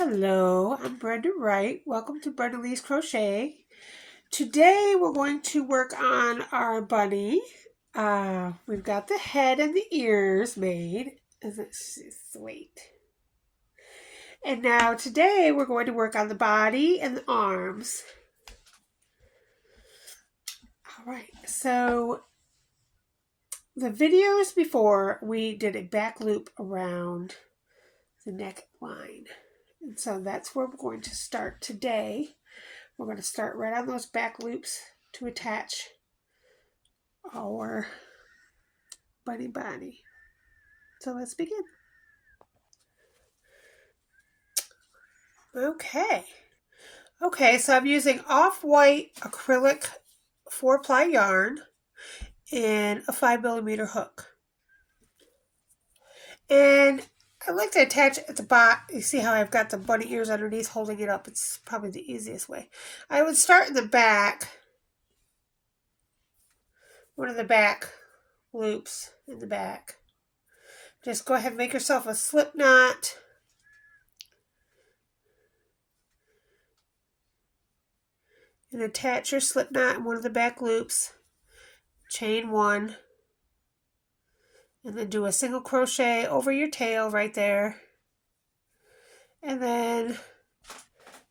Hello, I'm Brenda Wright. Welcome to Brenda Lee's Crochet. Today we're going to work on our bunny. We've got the head and the ears made. Isn't she sweet? And now today we're going to work on the body and the arms. All right, so the videos before we did a back loop around the neckline. And so that's where we're going to start today. We're going to start right on those back loops to attach our bunny body. So let's begin. Okay, so I'm using off-white acrylic 4-ply yarn and a 5mm hook. And I like to attach at the bottom. You see how I've got the bunny ears underneath holding it up? It's probably the easiest way. I would start in the back, one of the back loops in the back. Just go ahead and make yourself a slip knot. And attach your slip knot in one of the back loops. Chain one. And then do a single crochet over your tail right there. And then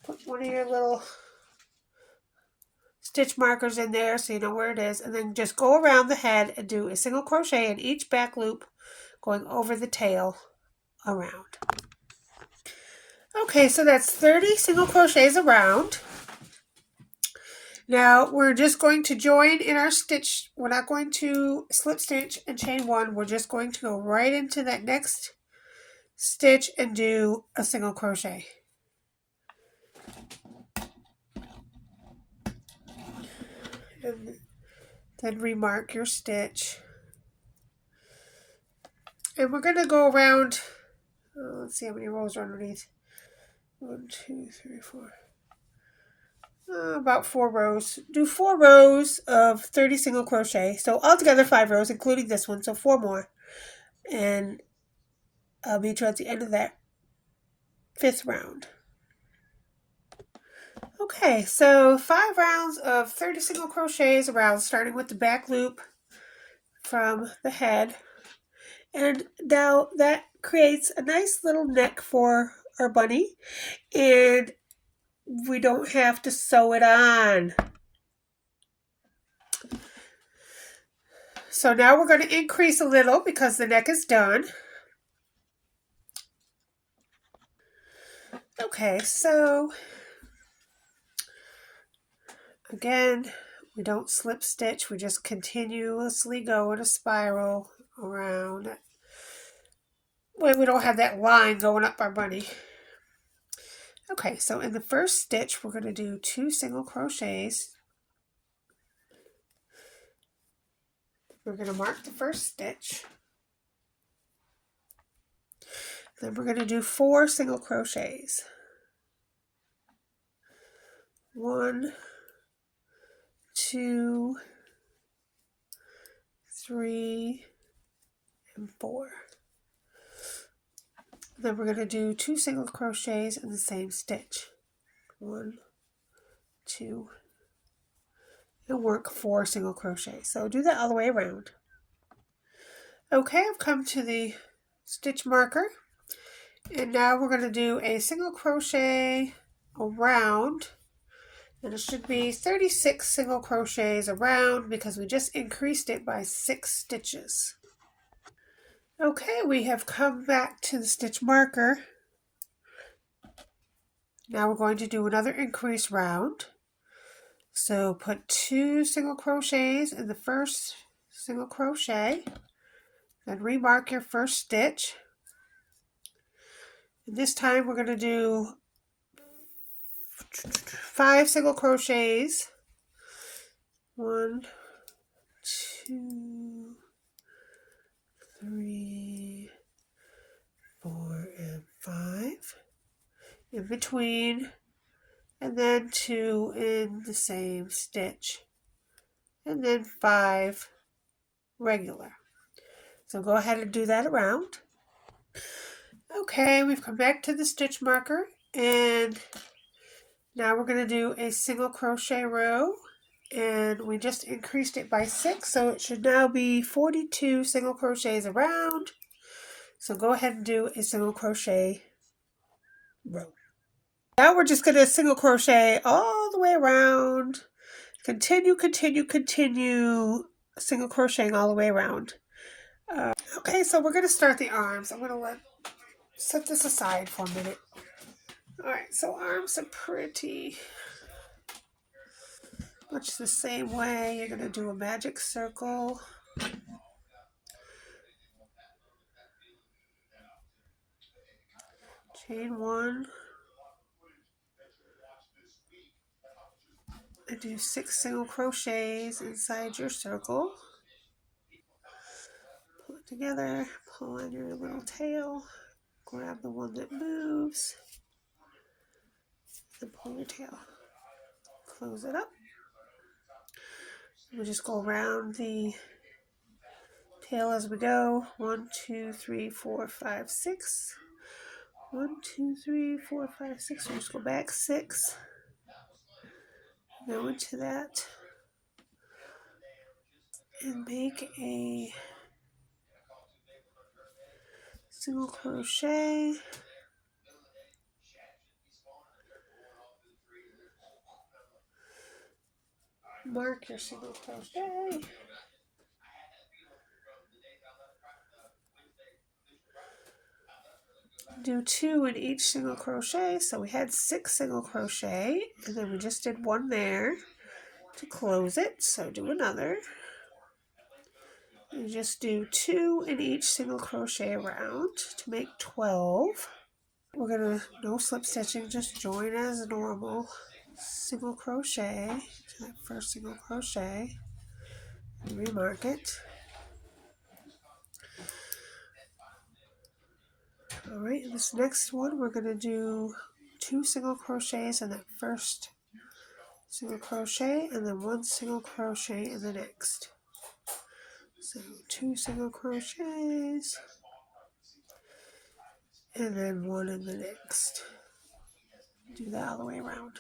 put one of your little stitch markers in there so you know where it is. And then just go around the head and do a single crochet in each back loop going over the tail around. Okay, so that's 30 single crochets around. Now we're just going to join in our stitch. We're not going to slip stitch and chain one. We're just going to go right into that next stitch and do a single crochet. And then remark your stitch. And we're going to go around, let's see how many rows are underneath. 1, 2, 3, 4. About 4 rows. Do 4 rows of 30 single crochet. So altogether 5 rows, including this one. So 4 more. And I'll meet you at the end of that 5th round. Okay, so 5 rounds of 30 single crochets around, starting with the back loop from the head. And now that creates a nice little neck for our bunny. And we don't have to sew it on. So now we're going to increase a little because the neck is done. Okay, so again, we don't slip stitch. We just continuously go in a spiral around. Well, we don't have that line going up our bunny. Okay, so in the first stitch, we're going to do 2 single crochets. We're going to mark the first stitch. Then we're going to do 4 single crochets. 1, 2, 3, and 4. Then we're going to do 2 single crochets in the same stitch. 1, 2, and work 4 single crochets. So do that all the way around. Okay, I've come to the stitch marker. And now we're going to do a single crochet around. And it should be 36 single crochets around because we just increased it by 6 stitches. Okay, we have come back to the stitch marker. Now we're going to do another increase round. So put 2 single crochets in the first single crochet. Then remark your first stitch. And this time we're going to do 5 single crochets. 1, 2, 3, 4, and 5 in between, and then 2 in the same stitch, and then 5 regular. So go ahead and do that around. Okay, we've come back to the stitch marker, And now we're going to do a single crochet row, and we just increased it by 6, so it should now be 42 single crochets around. So go ahead and do a single crochet row. Now we're just going to single crochet all the way around. Continue, continue, continue single crocheting all the way around. Okay, so we're going to start the arms. I'm going to set this aside for a minute. Alright, so arms are pretty much the same way. You're going to do a magic circle. Chain 1. And do 6 single crochets inside your circle. Pull it together, pull on your little tail, grab the one that moves, and pull your tail. Close it up. We'll just go around the tail as we go. 1, 2, 3, 4, 5, 6. 1, 2, 3, 4, 5, 6. We'll just go back 6. Go into that and make a single crochet. Mark your single crochet. Do 2 in each single crochet. So we had 6 single crochet, and then we just did 1 there to close it. So do another. And just do 2 in each single crochet around to make 12. We're gonna, no slip stitching, just join as normal. Single crochet to that first single crochet and remark it. Alright, this next one we're going to do 2 single crochets in that first single crochet and then 1 single crochet in the next. So 2 single crochets and then 1 in the next. Do that all the way around.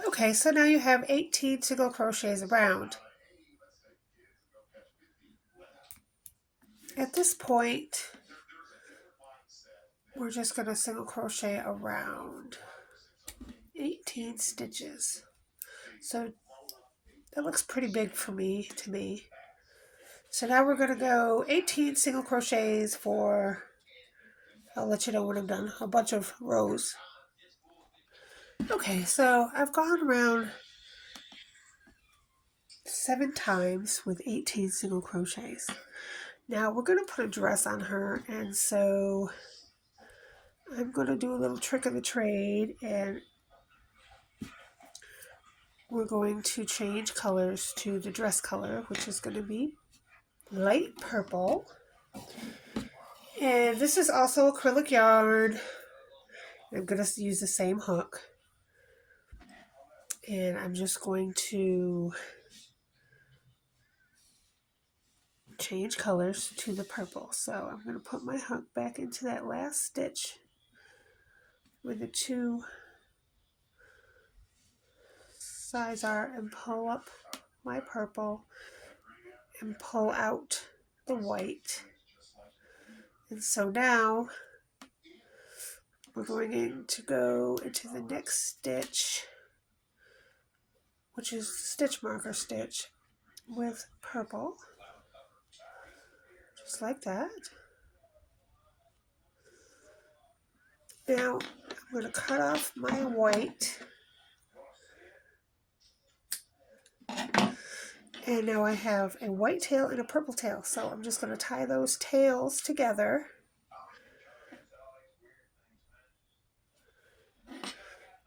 Okay, so now you have 18 single crochets around. At this point, we're just going to single crochet around 18 stitches. So that looks pretty big for me, to me. So now we're going to go 18 single crochets for, I'll let you know when I'm done, a bunch of rows. Okay, so I've gone around 7 times with 18 single crochets. Now we're going to put a dress on her, and so I'm going to do a little trick of the trade, and we're going to change colors to the dress color, which is going to be light purple. And this is also acrylic yarn. I'm going to use the same hook. And I'm just going to change colors to the purple. So I'm going to put my hook back into that last stitch where the 2 sides are and pull up my purple and pull out the white. And so now we're going to go into the next stitch, which is stitch marker stitch with purple, just like that. Now I'm going to cut off my white, and now I have a white tail and a purple tail, so I'm just going to tie those tails together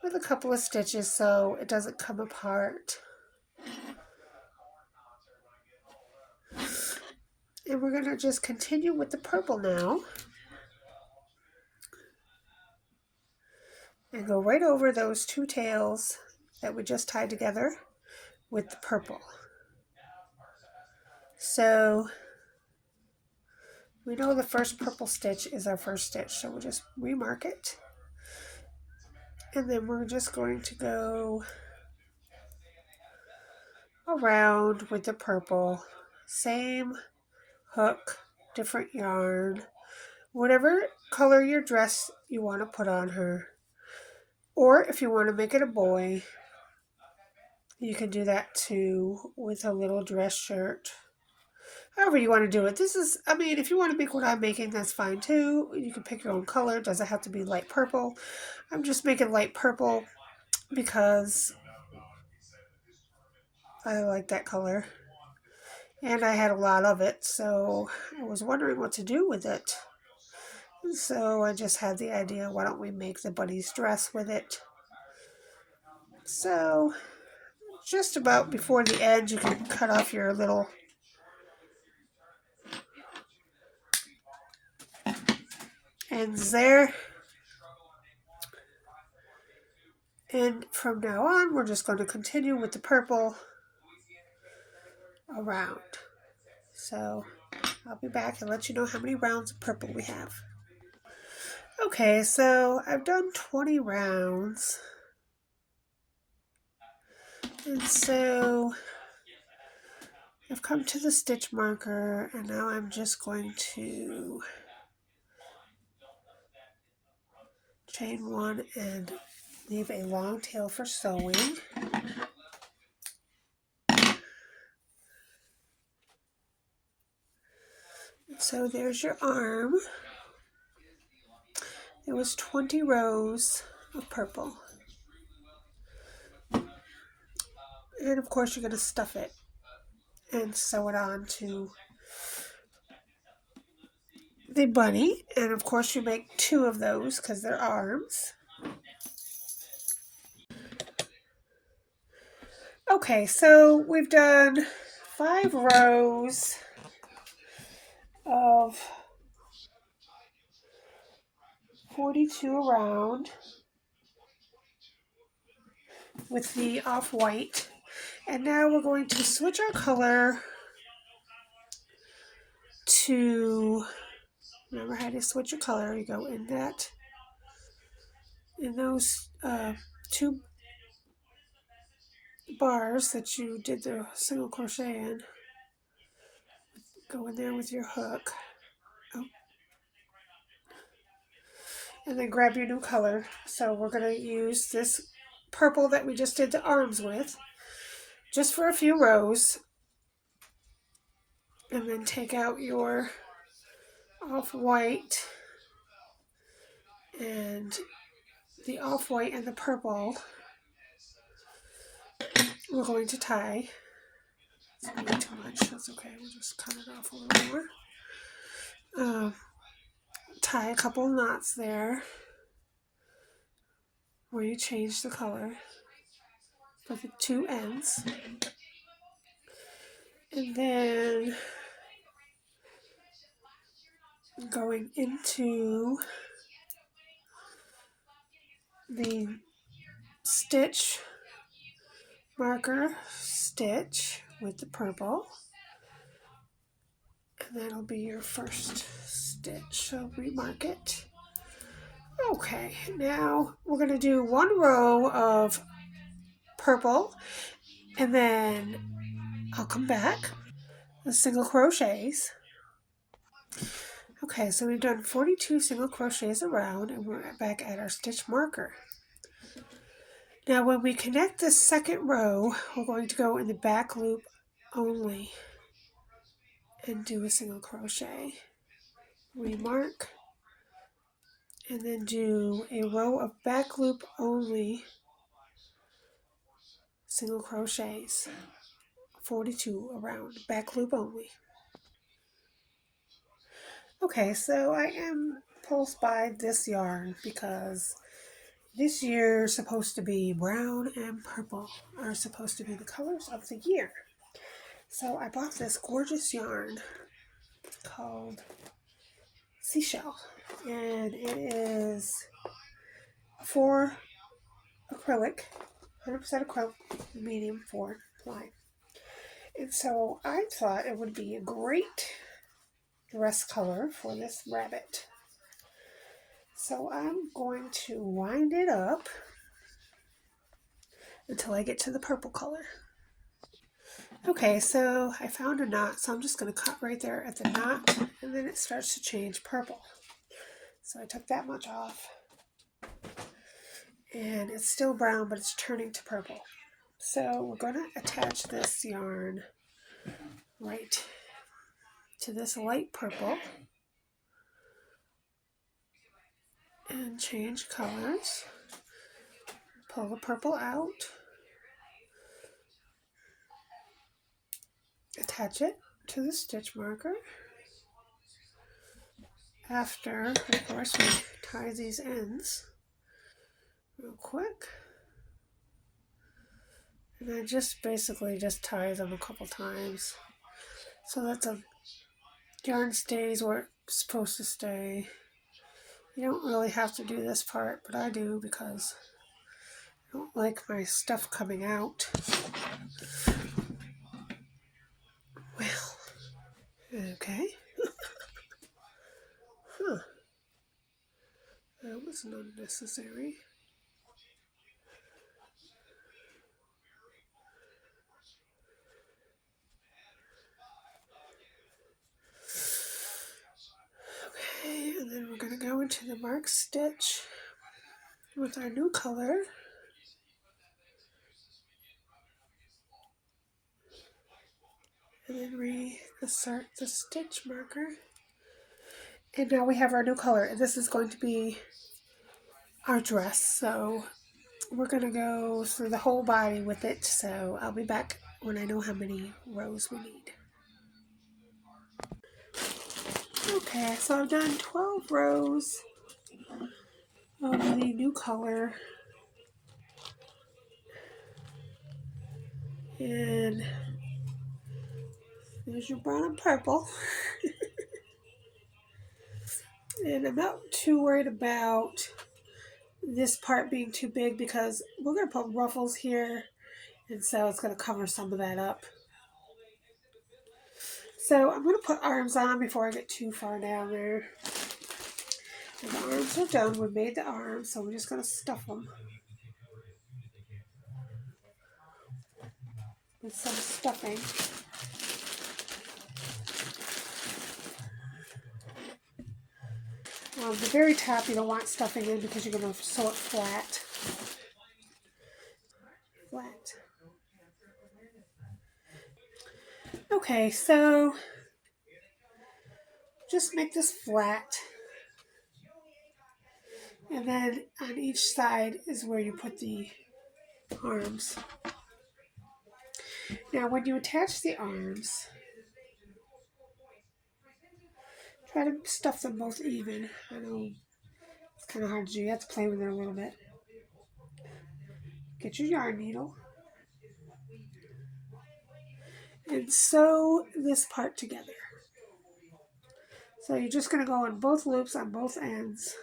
with a couple of stitches so it doesn't come apart. And we're going to just continue with the purple now and go right over those 2 tails that we just tied together with the purple. So we know the first purple stitch is our first stitch, so we'll just remark it And then we're just going to go around with the purple. Same hook, different yarn. Whatever color your dress you want to put on her. Or if you want to make it a boy, you can do that too with a little dress shirt. However you want to do it. This is, I mean, if you want to make what I'm making, that's fine too. You can pick your own color. It doesn't have to be light purple. I'm just making light purple because I like that color. And I had a lot of it, so I was wondering what to do with it. So I just had the idea, why don't we make the bunny's dress with it? So just about before the edge, you can cut off your little ends there. And from now on, we're just going to continue with the purple around. So I'll be back and let you know how many rounds of purple we have. Okay, so I've done 20 rounds. And so I've come to the stitch marker, and now I'm just going to chain one and leave a long tail for sewing. So there's your arm. It was 20 rows of purple. And of course you're going to stuff it and sew it on to the bunny. And of course you make 2 of those because they're arms. Okay, so we've done 5 rows of 42 around with the off-white. And now we're going to switch our color to, remember how to switch your color, you go in that, in those 2 bars that you did the single crochet in, go in there with your hook. Oh. And then grab your new color. So we're going to use this purple that we just did the arms with, just for a few rows. And then take out your off-white and the off-white and the purple. We're going to tie. It's way too much. That's okay. We'll just cut it off a little more. Tie a couple knots there where you change the color for the 2 ends. And then going into the stitch marker, stitch with the purple. And that'll be your first stitch. So remark it. Okay, now we're going to do 1 row of purple, and then I'll come back with single crochets. Okay, so we've done 42 single crochets around, and we're back at our stitch marker. Now when we connect the second row, we're going to go in the back loop only and do a single crochet. Remark, and then do a row of back loop only single crochets. 42 around, back loop only. Okay, so I am pulsed by this yarn because this year is supposed to be brown and purple are supposed to be the colors of the year. So I bought this gorgeous yarn called Seashell, and it is for acrylic, 100% acrylic, medium 4 ply. And so I thought it would be a great dress color for this rabbit. So I'm going to wind it up until I get to the purple color. Okay, so I found a knot, so I'm just going to cut right there at the knot, and then it starts to change purple. So I took that much off, and it's still brown, but it's turning to purple. So we're going to attach this yarn right to this light purple and change colors. Pull the purple out, attach it to the stitch marker. After, of course, we tie these ends real quick. And I just basically just tie them a couple times so that the yarn stays where it's supposed to stay. You don't really have to do this part, but I do because I don't like my stuff coming out. Well, okay. Huh. That was unnecessary. Okay, and then we're going to go into the mark stitch with our new color. And then reinsert the stitch marker. And now we have our new color. This is going to be our dress. So we're going to go through the whole body with it. So I'll be back when I know how many rows we need. Okay, so I've done 12 rows of the new color. And there's your brown and purple. And I'm not too worried about this part being too big because we're going to put ruffles here, and so it's going to cover some of that up. So I'm going to put arms on before I get too far down there. And the arms are done. We made the arms, so we're just going to stuff them with some stuffing. The very top you don't want stuffing in because you're going to sew it flat. Okay, so just make this flat. And then on each side is where you put the arms. Now when you attach the arms, try to stuff them both even. I know it's kind of hard to do. You have to play with it a little bit. Get your yarn needle and sew this part together. So you're just going to go in both loops on both ends.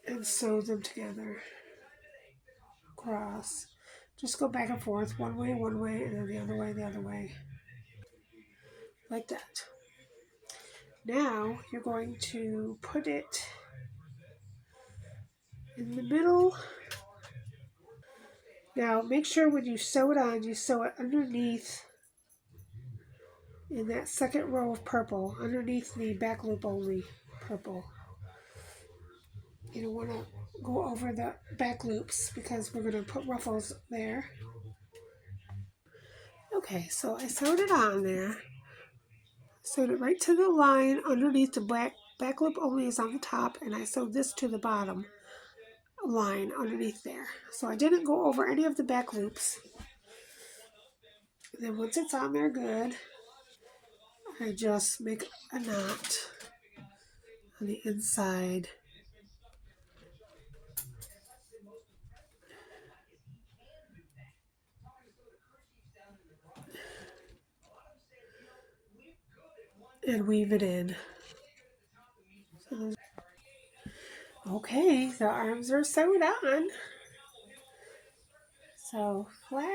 And sew them together across. Just go back and forth, one way, and then the other way. Like that. Now you're going to put it in the middle. Now make sure when you sew it on, you sew it underneath in that second row of purple, underneath the back loop only purple. You don't want to go over the back loops because we're going to put ruffles there. Okay, so I sewed it on there. Sewed it right to the line underneath the back loop only is on the top, and I sewed this to the bottom line underneath there. So I didn't go over any of the back loops. And then once it's on there good, I just make a knot on the inside. And weave it in. Okay, the arms are sewed on. So flat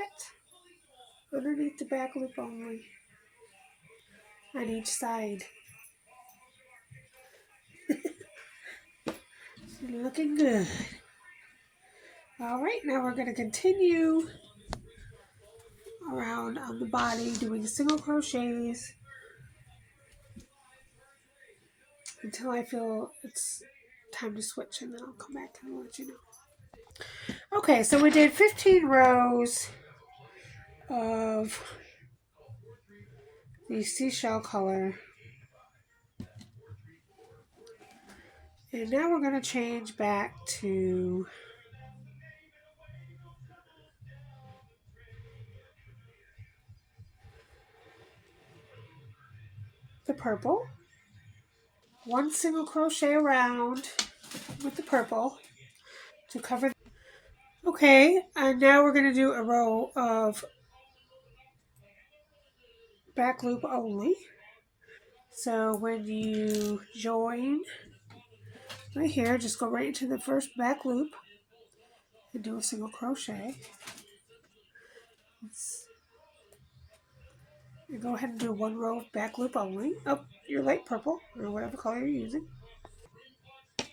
underneath the back loop only on each side. Looking good. All right, now we're going to continue around on the body doing single crochets until I feel it's time to switch, and then I'll come back and let you know. Okay, so we did 15 rows of the seashell color, and now we're going to change back to the purple. One single crochet around with the purple to cover. Okay, and now we're going to do a row of back loop only. So when you join right here, just go right into the first back loop and do a single crochet. And go ahead and do one row of back loop only of your light purple or whatever color you're using.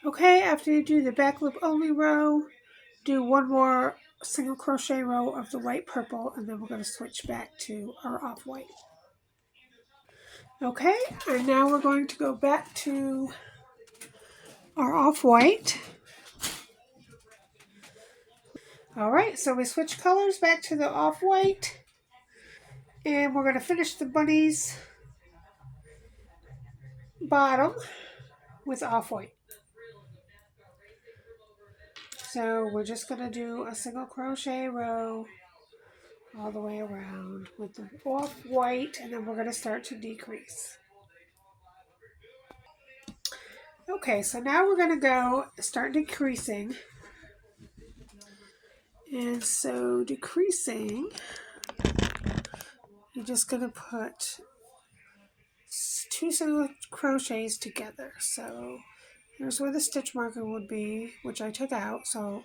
Okay, after you do the back loop only row, do one more single crochet row of the light purple, and then we're going to switch back to our off-white. Okay, and now we're going to go back to our off-white. Alright, so we switch colors back to the off-white, and we're going to finish the bunny's bottom with off-white. So we're just going to do a single crochet row all the way around with the off-white, and then we're going to start to decrease. Okay, so now we're going to go start decreasing. And so decreasing, you're just going to put 2 single crochets together. So here's where the stitch marker would be, which I took out. So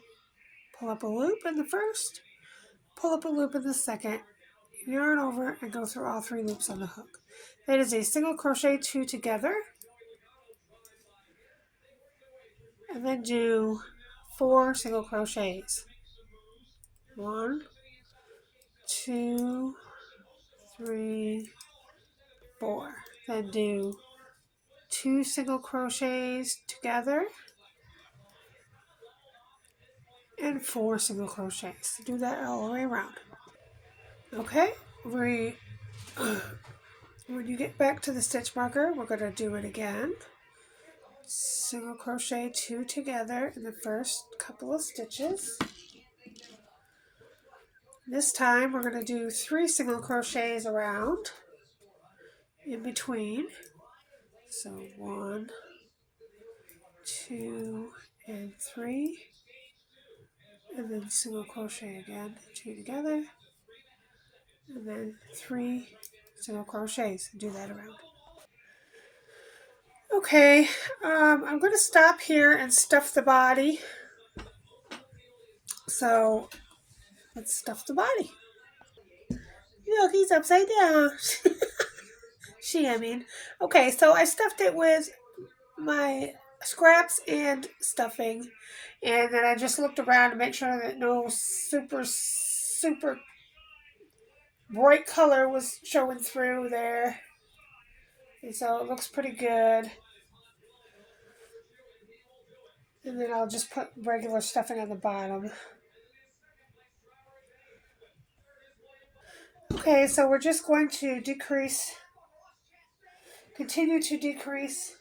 pull up a loop in the first, pull up a loop in the second, yarn over, and go through all 3 loops on the hook. That is a single crochet 2 together, and then do 4 single crochets. 1, 2, 3, 4. Then do 2 single crochets together and 4 single crochets. Do that all the way around. Okay, when you get back to the stitch marker, we're going to do it again. Single crochet 2 together in the first couple of stitches. This time we're going to do 3 single crochets around in between. So 1, 2, and 3, and then single crochet again, 2 together, and then 3 single crochets. Do that around. Okay, I'm going to stop here and stuff the body. So let's stuff the body. Look, he's upside down. I mean. Okay, so I stuffed it with my scraps and stuffing, and then I just looked around to make sure that no super bright color was showing through there, and so it looks pretty good. And then I'll just put regular stuffing on the bottom. Okay, so we're just going to continue to decrease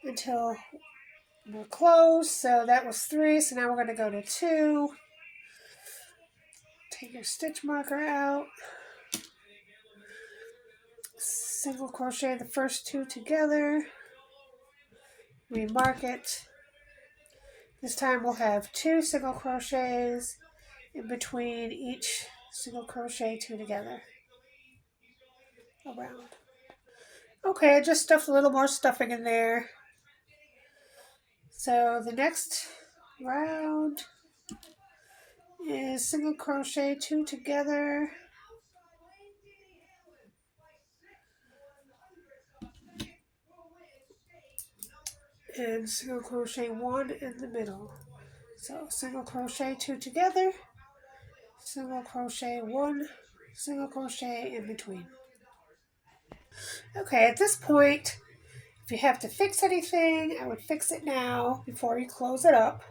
until we're close. So that was 3, so now we're going to go to 2. Take your stitch marker out. Single crochet the first 2 together. Remark it. This time we'll have 2 single crochets in between each single crochet 2 together around. Okay, I just stuffed a little more stuffing in there. So the next round is single crochet 2 together, and single crochet 1 in the middle. So single crochet 2 together, single crochet 1, single crochet in between. Okay, at this point, if you have to fix anything, I would fix it now before you close it up.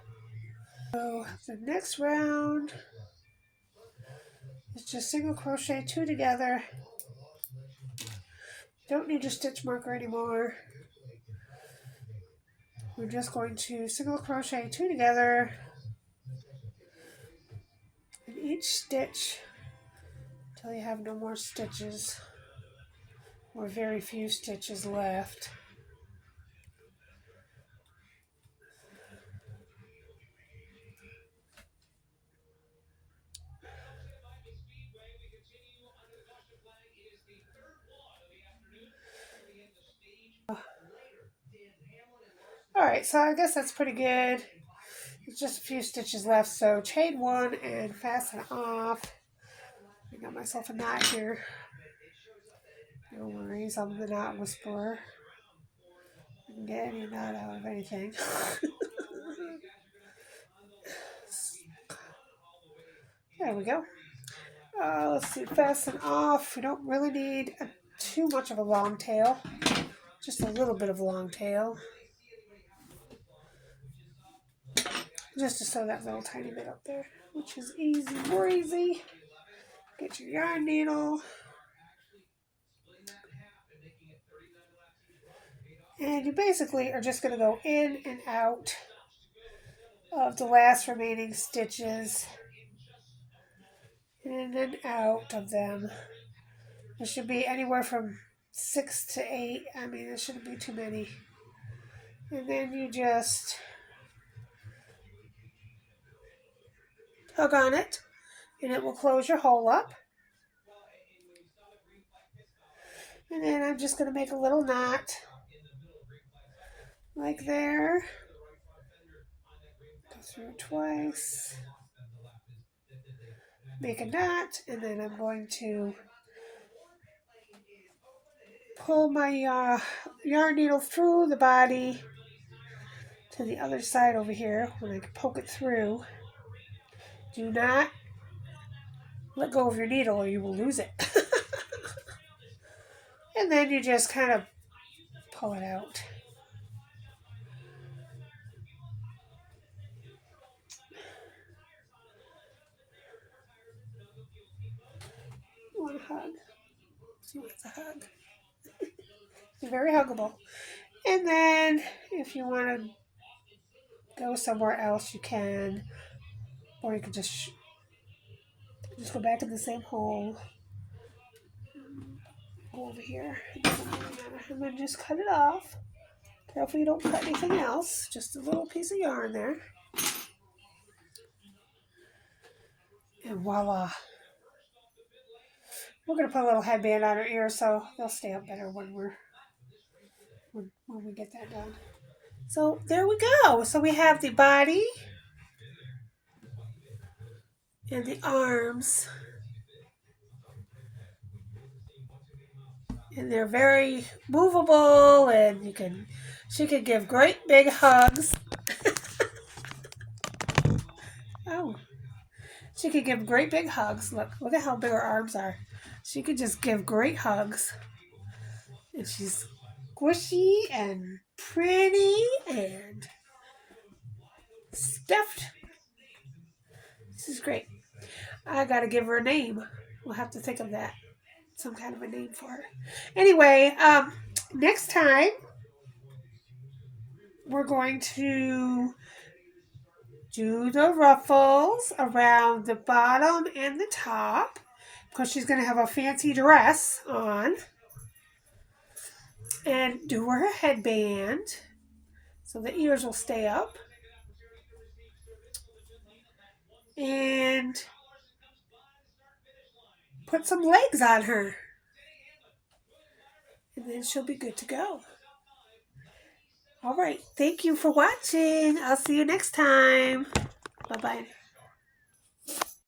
So the next round is just single crochet 2 together. Don't need your stitch marker anymore. We're just going to single crochet 2 together in each stitch until you have no more stitches or very few stitches left. Alright, so I guess that's pretty good. There's just a few stitches left, so chain 1 and fasten off. I got myself a knot here. No worries, I'm the knot whisperer. I can get any knot out of anything. There we go. Let's see, fasten off. We don't really need too much of a long tail. Just a little bit of a long tail. Just to sew that little tiny bit up there, which is easy breezy. Get your yarn needle. And you basically are just going to go in and out of the last remaining stitches. In and out of them. There should be anywhere from 6 to 8. I mean, there shouldn't be too many. And then you just tug on it, and it will close your hole up. And then I'm just going to make a little knot, like there. Go through it twice. Make a knot, and then I'm going to pull my yarn needle through the body to the other side over here when I can poke it through. Do not let go of your needle or you will lose it. And then you just kind of pull it out. You want a hug? She wants a hug. It's very huggable. And then if you want to go somewhere else, you can. Or you can just go back in the same hole. Go over here. It doesn't really matter. And then just cut it off. Careful you don't cut anything else. Just a little piece of yarn there. And voila. We're going to put a little headband on her ears so they'll stay up better when we get that done. So there we go. So we have the body and the arms. And they're very movable, and she can give great big hugs. Oh. She could give great big hugs. Look at how big her arms are. She could just give great hugs. And she's squishy and pretty and stuffed. This is great. I gotta give her a name. We'll have to think of that. Some kind of a name for her. Anyway, next time we're going to do the ruffles around the bottom and the top because she's going to have a fancy dress on, and do her headband so the ears will stay up, and put some legs on her, and then she'll be good to go. All right, thank you for watching. I'll see you next time. Bye-bye.